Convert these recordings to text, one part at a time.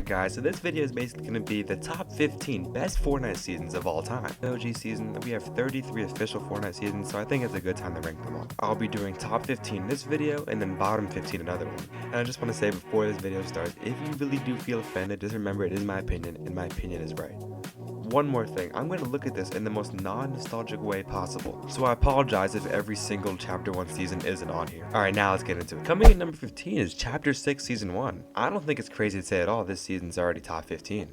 Alright guys, so this video is basically going to be the top 15 best Fortnite seasons of all time. OG season, we have 33 official Fortnite seasons, so I think it's a good time to rank them all. I'll be doing top 15 in this video, and then bottom 15 another one. And I just want to say before this video starts, if you really do feel offended, just remember it is my opinion, and my opinion is right. One more thing, I'm going to look at this in the most non-nostalgic way possible, so I apologize if every single chapter 1 season isn't on here. Alright, now let's get into it. Coming in number 15 is chapter 6 season 1. I don't think it's crazy to say at all this season's already top 15.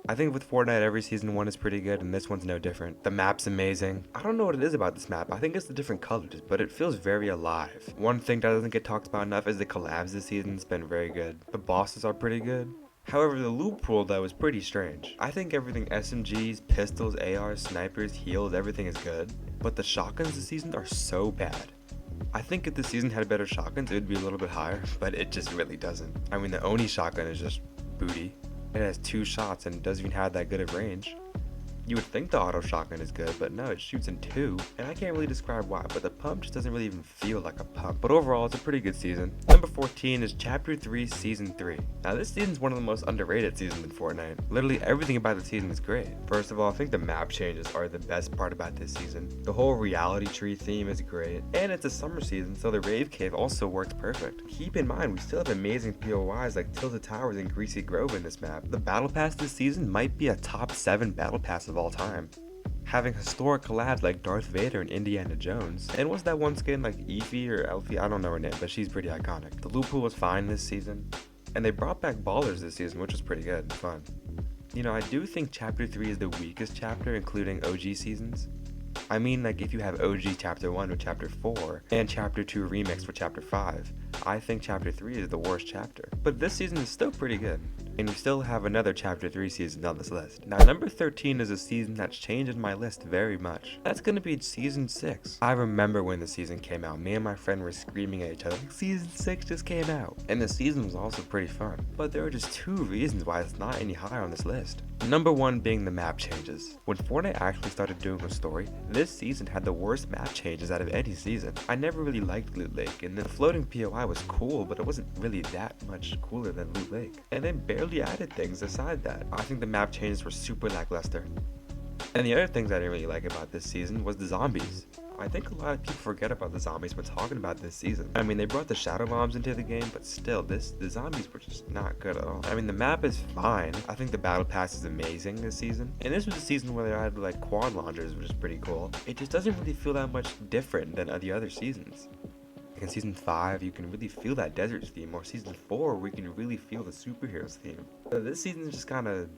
I think with Fortnite every season 1 is pretty good and this one's no different. The map's amazing. I don't know what it is about this map, I think it's the different colors, but it feels very alive. One thing that doesn't get talked about enough is the collabs this season's been very good. The bosses are pretty good. However, the loot pool though is pretty strange. I think everything SMGs, pistols, ARs, snipers, heals, everything is good. But the shotguns this season are so bad. I think if the season had better shotguns, it would be a little bit higher, but it just really doesn't. I mean, the Oni shotgun is just booty. It has 2 shots and doesn't even have that good of range. You would think the auto shotgun is good, but no, it shoots in 2, and I can't really describe why, but the pump just doesn't really even feel like a pump. But overall, it's a pretty good season. Number 14 is Chapter 3 Season 3. Now this season's one of the most underrated seasons in Fortnite. Literally everything about the season is great. First of all, I think the map changes are the best part about this season. The whole reality tree theme is great, and it's a summer season, so the rave cave also works perfect. Keep in mind, we still have amazing POIs like Tilted Towers and Greasy Grove in this map. The battle pass this season might be a top 7 battle pass of all time, having historic collabs like Darth Vader and Indiana Jones. And what's that one skin like Eefy or Elfie? I don't know her name, but she's pretty iconic. The loot pool was fine this season, and they brought back ballers this season, which was pretty good and fun. You know, I do think Chapter 3 is the weakest chapter, including OG seasons. I mean, like if you have OG Chapter 1 with Chapter 4 and Chapter 2 Remix with Chapter 5, I think Chapter 3 is the worst chapter. But this season is still pretty good, and we still have another Chapter 3 season on this list. Now number 13 is a season that's changed my list very much. That's gonna be Season 6. I remember when the season came out, me and my friend were screaming at each other like, Season 6 just came out. And the season was also pretty fun. But there are just 2 reasons why it's not any higher on this list. Number 1 being the map changes. When Fortnite actually started doing a story, this season had the worst map changes out of any season. I never really liked Loot Lake, and the floating POI was cool, but it wasn't really that much cooler than Loot Lake. And they barely added things aside that. I think the map changes were super lackluster. And the other things I didn't really like about this season was the zombies. I think a lot of people forget about the zombies when talking about this season. I mean, they brought the shadow bombs into the game, but still, the zombies were just not good at all. I mean, the map is fine. I think the battle pass is amazing this season. And this was a season where they had like quad launchers, which is pretty cool. It just doesn't really feel that much different than the other seasons. In Season 5, you can really feel that desert theme, or Season 4, we can really feel the superheroes theme. So this season is just kind of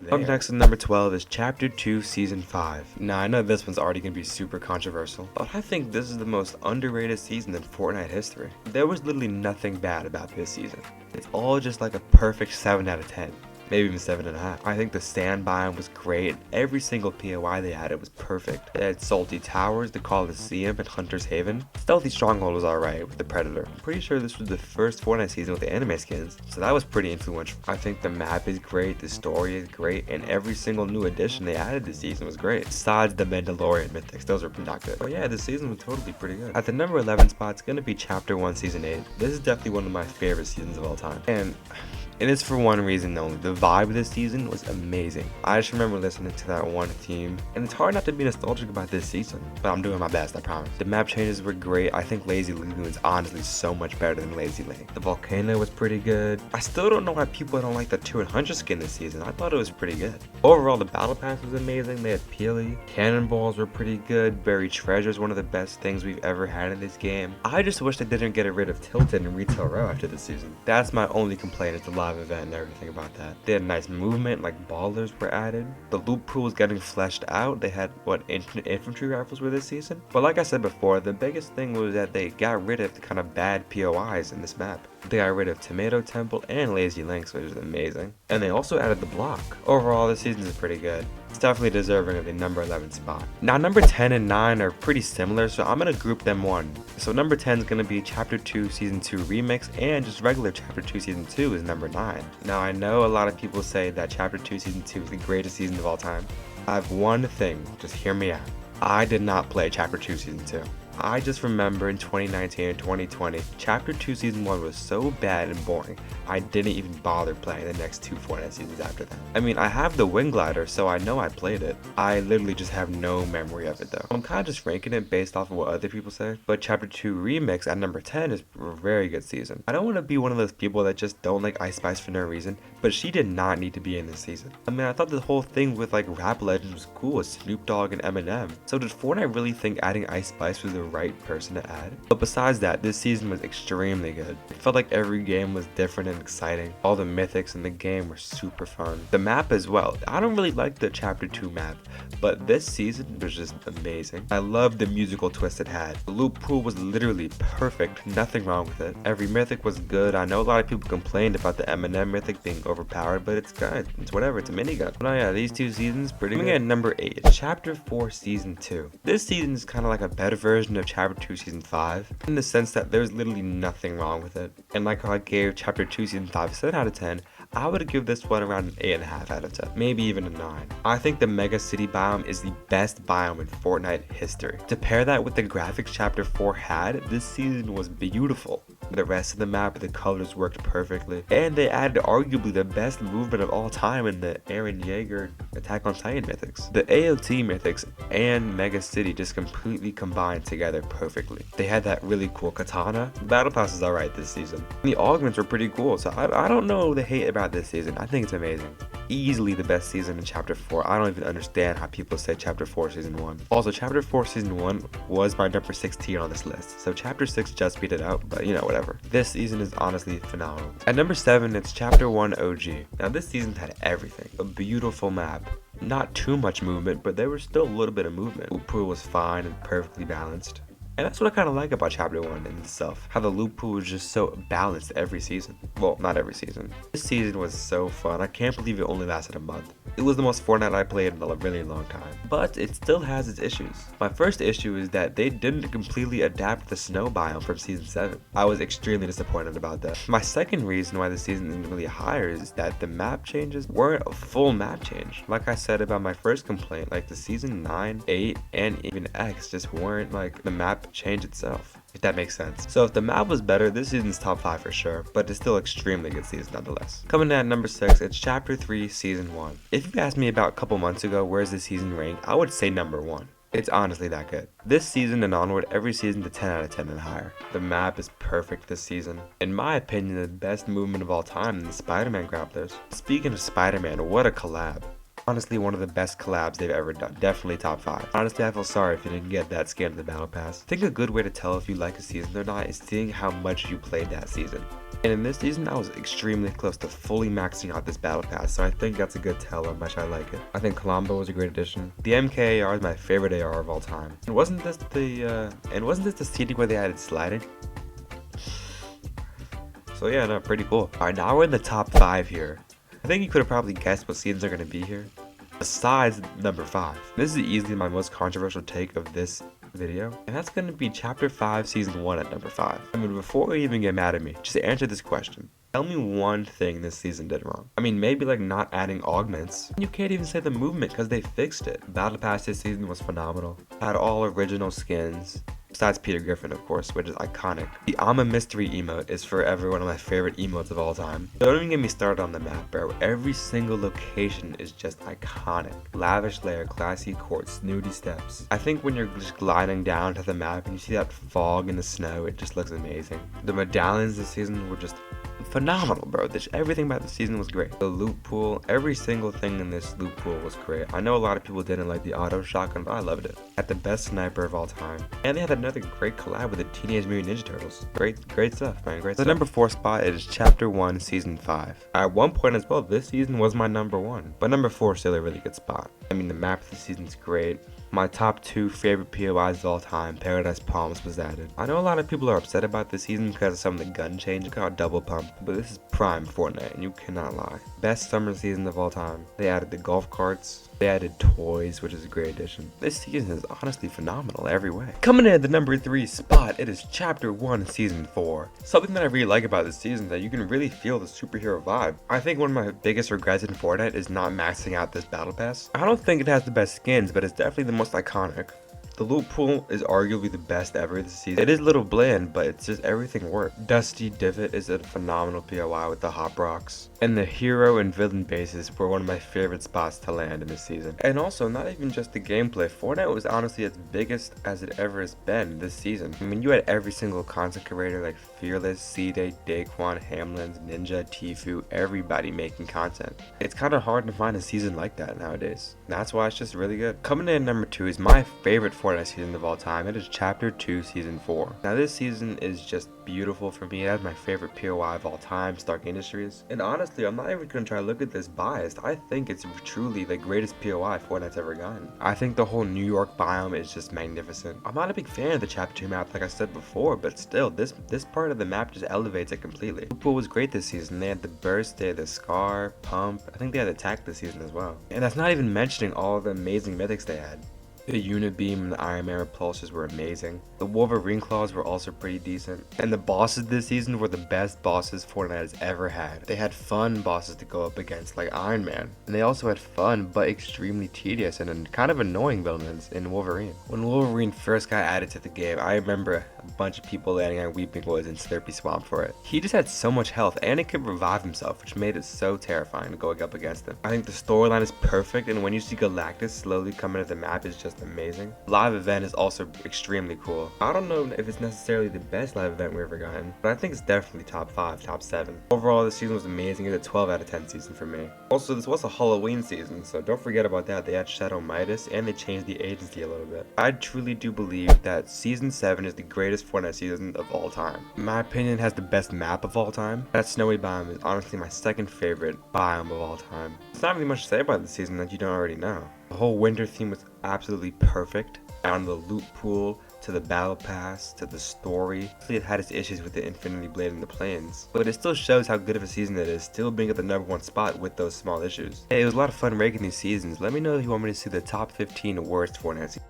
there. Up next at number 12 is Chapter 2 Season 5. Now I know this one's already going to be super controversial, but I think this is the most underrated season in Fortnite history. There was literally nothing bad about this season. It's all just like a perfect 7 out of 10. Maybe even 7.5. I think the sand biome was great. Every single POI they added was perfect. They had Salty Towers, the Coliseum, and Hunter's Haven. Stealthy Stronghold was alright with the Predator. I'm pretty sure this was the first Fortnite season with the anime skins, so that was pretty influential. I think the map is great, the story is great, and every single new addition they added this season was great. Besides the Mandalorian mythics, those were not good. But yeah, this season was totally pretty good. At the number 11 spot, it's gonna be Chapter 1 Season 8. This is definitely one of my favorite seasons of all time. And it's for one reason only. The vibe of this season was amazing. I just remember listening to that one theme, and it's hard not to be nostalgic about this season, but I'm doing my best, I promise. The map changes were great. I think Lazy Lagoon is honestly so much better than Lazy Lake. The volcano was pretty good. I still don't know why people don't like the 200 skin this season. I thought it was pretty good. Overall, the battle pass was amazing. They had Peely. Cannonballs were pretty good. Buried treasure is one of the best things we've ever had in this game. I just wish they didn't get rid of Tilted and Retail Row after this season. That's my only complaint, is the live event and everything about that. They had nice movement, like ballers were added. The loot pool was getting fleshed out. They had what infinite infantry rifles were this season. But like I said before, the biggest thing was that they got rid of the kind of bad POIs in this map. They got rid of Tomato Temple and Lazy Links, which is amazing. And they also added the block. Overall, this season is pretty good. It's definitely deserving of the number 11 spot. Now number 10 and 9 are pretty similar, so I'm going to group them one. So number 10 is going to be Chapter 2 Season 2 Remix, and just regular Chapter 2 Season 2 is number 9. Now I know a lot of people say that Chapter 2 Season 2 is the greatest season of all time. I have one thing, just hear me out. I did not play Chapter 2 Season 2. I just remember in 2019 and 2020, Chapter 2 Season 1 was so bad and boring, I didn't even bother playing the next 2 Fortnite seasons after that. I mean, I have the Wing Glider, so I know I played it. I literally just have no memory of it though. I'm kind of just ranking it based off of what other people say, but Chapter 2 Remix at number 10 is a very good season. I don't want to be one of those people that just don't like Ice Spice for no reason, but she did not need to be in this season. I mean, I thought the whole thing with like rap legends was cool with Snoop Dogg and Eminem. So did Fortnite really think adding Ice Spice was the right person to add? But besides that, this season was extremely good. It felt like every game was different and exciting. All the mythics in the game were super fun. The map as well. I don't really like the Chapter 2 map, but this season was just amazing. I loved the musical twist it had. The loop pool was literally perfect, nothing wrong with it. Every mythic was good. I know a lot of people complained about the Eminem mythic being overpowered, but it's good. It's whatever, it's a minigun. But oh yeah, these 2 seasons pretty good. Coming at number 8 is Chapter 4 Season 2. This season is kind of like a better version of Chapter 2 Season 5, in the sense that there's literally nothing wrong with it. And like how I gave Chapter 2 Season 5 a 7 out of 10, I would give this one around an 8.5 out of 10, maybe even a 9. I think the Mega City biome is the best biome in Fortnite history. To pair that with the graphics Chapter 4 had, this season was beautiful. The rest of the map, the colors worked perfectly, and they added arguably the best movement of all time in the Eren Yeager Attack on Titan mythics. The AOT mythics and Mega City just completely combined together perfectly. They had that really cool katana. The battle pass is alright this season. The augments were pretty cool, so I don't know the hate about this season. I think it's amazing. Easily the best season in Chapter 4. I don't even understand how people say Chapter 4 Season 1. Also, Chapter 4 Season 1 was my number 16 on this list, so Chapter 6 just beat it out, but you know, whatever. This season is honestly phenomenal. At number 7, it's Chapter 1 OG. Now this season had everything. A beautiful map. Not too much movement, but there was still a little bit of movement. Loop pool was fine and perfectly balanced. And that's what I kind of like about Chapter 1 in itself. How the loop pool was just so balanced every season. Well, not every season. This season was so fun. I can't believe it only lasted a month. It was the most Fortnite I played in a really long time. But it still has its issues. My first issue is that they didn't completely adapt the snow biome from Season 7. I was extremely disappointed about that. My second reason why the season isn't really higher is that the map changes weren't a full map change. Like I said about my first complaint, like the Season 9, 8, and even X just weren't like the map change itself, if that makes sense. So if the map was better, this season's top 5 for sure, but it's still extremely good season nonetheless. Coming in at number 6, it's Chapter 3 Season 1. If you asked me about a couple months ago where's the season ranked, I would say number 1. It's honestly that good. This season and onward, every season to 10 out of 10 and higher. The map is perfect this season. In my opinion, the best movement of all time in the Spider-Man grapplers. Speaking of Spider-Man, what a collab. Honestly, one of the best collabs they've ever done. Definitely top 5. Honestly, I feel sorry if you didn't get that skin in the battle pass. I think a good way to tell if you like a season or not is seeing how much you played that season. And in this season, I was extremely close to fully maxing out this battle pass, so I think that's a good tell how much I like it. I think Colombo was a great addition. The MKAR is my favorite AR of all time. And wasn't this the seating where they added sliding? So yeah, no, pretty cool. Alright, now we're in the top 5 here. I think you could have probably guessed what seasons are going to be here. Besides number 5. This is easily my most controversial take of this video, and that's going to be Chapter 5 Season 1 at number 5. I mean, before you even get mad at me, just answer this question. Tell me one thing this season did wrong. I mean, maybe like not adding augments. You can't even say the movement because they fixed it. Battle Pass this season was phenomenal. Had all original skins. Besides Peter Griffin, of course, which is iconic. The I'm a Mystery emote is forever one of my favorite emotes of all time. Don't even get me started on the map, bro. Every single location is just iconic. Lavish lair, classy court, snooty steps. I think when you're just gliding down to the map and you see that fog in the snow, it just looks amazing. The medallions this season were just phenomenal, bro. Everything about the season was great. The loot pool, every single thing in this loot pool was great. I know a lot of people didn't like the auto shotgun, but I loved it. Had the best sniper of all time. And they had another great collab with the Teenage Mutant Ninja Turtles. Great stuff, man. Great stuff. The number 4 spot is Chapter 1 Season 5. At one point as well, this season was my number 1. But number 4 is still a really good spot. I mean, the map of the season's great. My top 2 favorite POIs of all time, Paradise Palms, was added. I know a lot of people are upset about this season because of some of the gun change. Look how double pump, but this is prime Fortnite and you cannot lie. Best summer season of all time. They added the golf carts. They added toys, which is a great addition. This season is honestly phenomenal every way. Coming in at the number 3 spot, it is Chapter 1 Season 4. Something that I really like about this season is that you can really feel the superhero vibe. I think one of my biggest regrets in Fortnite is not maxing out this battle pass. I don't think it has the best skins, but it's definitely the most iconic. The loot pool is arguably the best ever this season. It is a little bland, but it's just everything worked. Dusty Divot is a phenomenal POI with the Hop Rocks. And the hero and villain bases were one of my favorite spots to land in this season. And also, not even just the gameplay, Fortnite was honestly as biggest as it ever has been this season. I mean, you had every single content creator like Fearless, C-Day, Daquan, Hamlins, Ninja, Tfue, everybody making content. It's kind of hard to find a season like that nowadays. That's why it's just really good. Coming in at number 2 is my favorite Fortnite season of all time. It is Chapter 2 Season 4. Now this season is just beautiful for me. It has my favorite POI of all time, Stark Industries. And honestly, I'm not even going to try to look at this biased. I think it's truly the greatest POI Fortnite's ever gotten. I think the whole New York biome is just magnificent. I'm not a big fan of the Chapter 2 map like I said before, but still, this part of the map just elevates it completely. Football was great this season. They had the burst, they had the scar, pump. I think they had the attack this season as well. And that's not even mentioning all the amazing mythics they had. The Unibeam and the Iron Man repulsors were amazing. The Wolverine claws were also pretty decent. And the bosses this season were the best bosses Fortnite has ever had. They had fun bosses to go up against like Iron Man. And they also had fun but extremely tedious and kind of annoying villains in Wolverine. When Wolverine first got added to the game, I remember a bunch of people landing on Weeping Woods and Slurpy Swamp for it. He just had so much health and he could revive himself, which made it so terrifying going up against him. I think the storyline is perfect, and when you see Galactus slowly come into the map is just amazing. Live event is also extremely cool. I don't know if it's necessarily the best live event we've ever gotten, but I think it's definitely top 5, top 7. Overall, this season was amazing. It's a 12 out of 10 season for me. Also, this was a Halloween season, so don't forget about that. They had Shadow Midas and they changed the agency a little bit. I truly do believe that season 7 is the greatest Fortnite season of all time. In my opinion, it has the best map of all time. That snowy biome is honestly my second favorite biome of all time. There's not really much to say about this season that you don't already know. The whole winter theme was absolutely perfect. Down the loot pool, to the battle pass, to the story. It had its issues with the Infinity Blade and the planes, but it still shows how good of a season it is, still being at the number 1 spot with those small issues. Hey, it was a lot of fun ranking these seasons. Let me know if you want me to see the top 15 worst Fortnite seasons.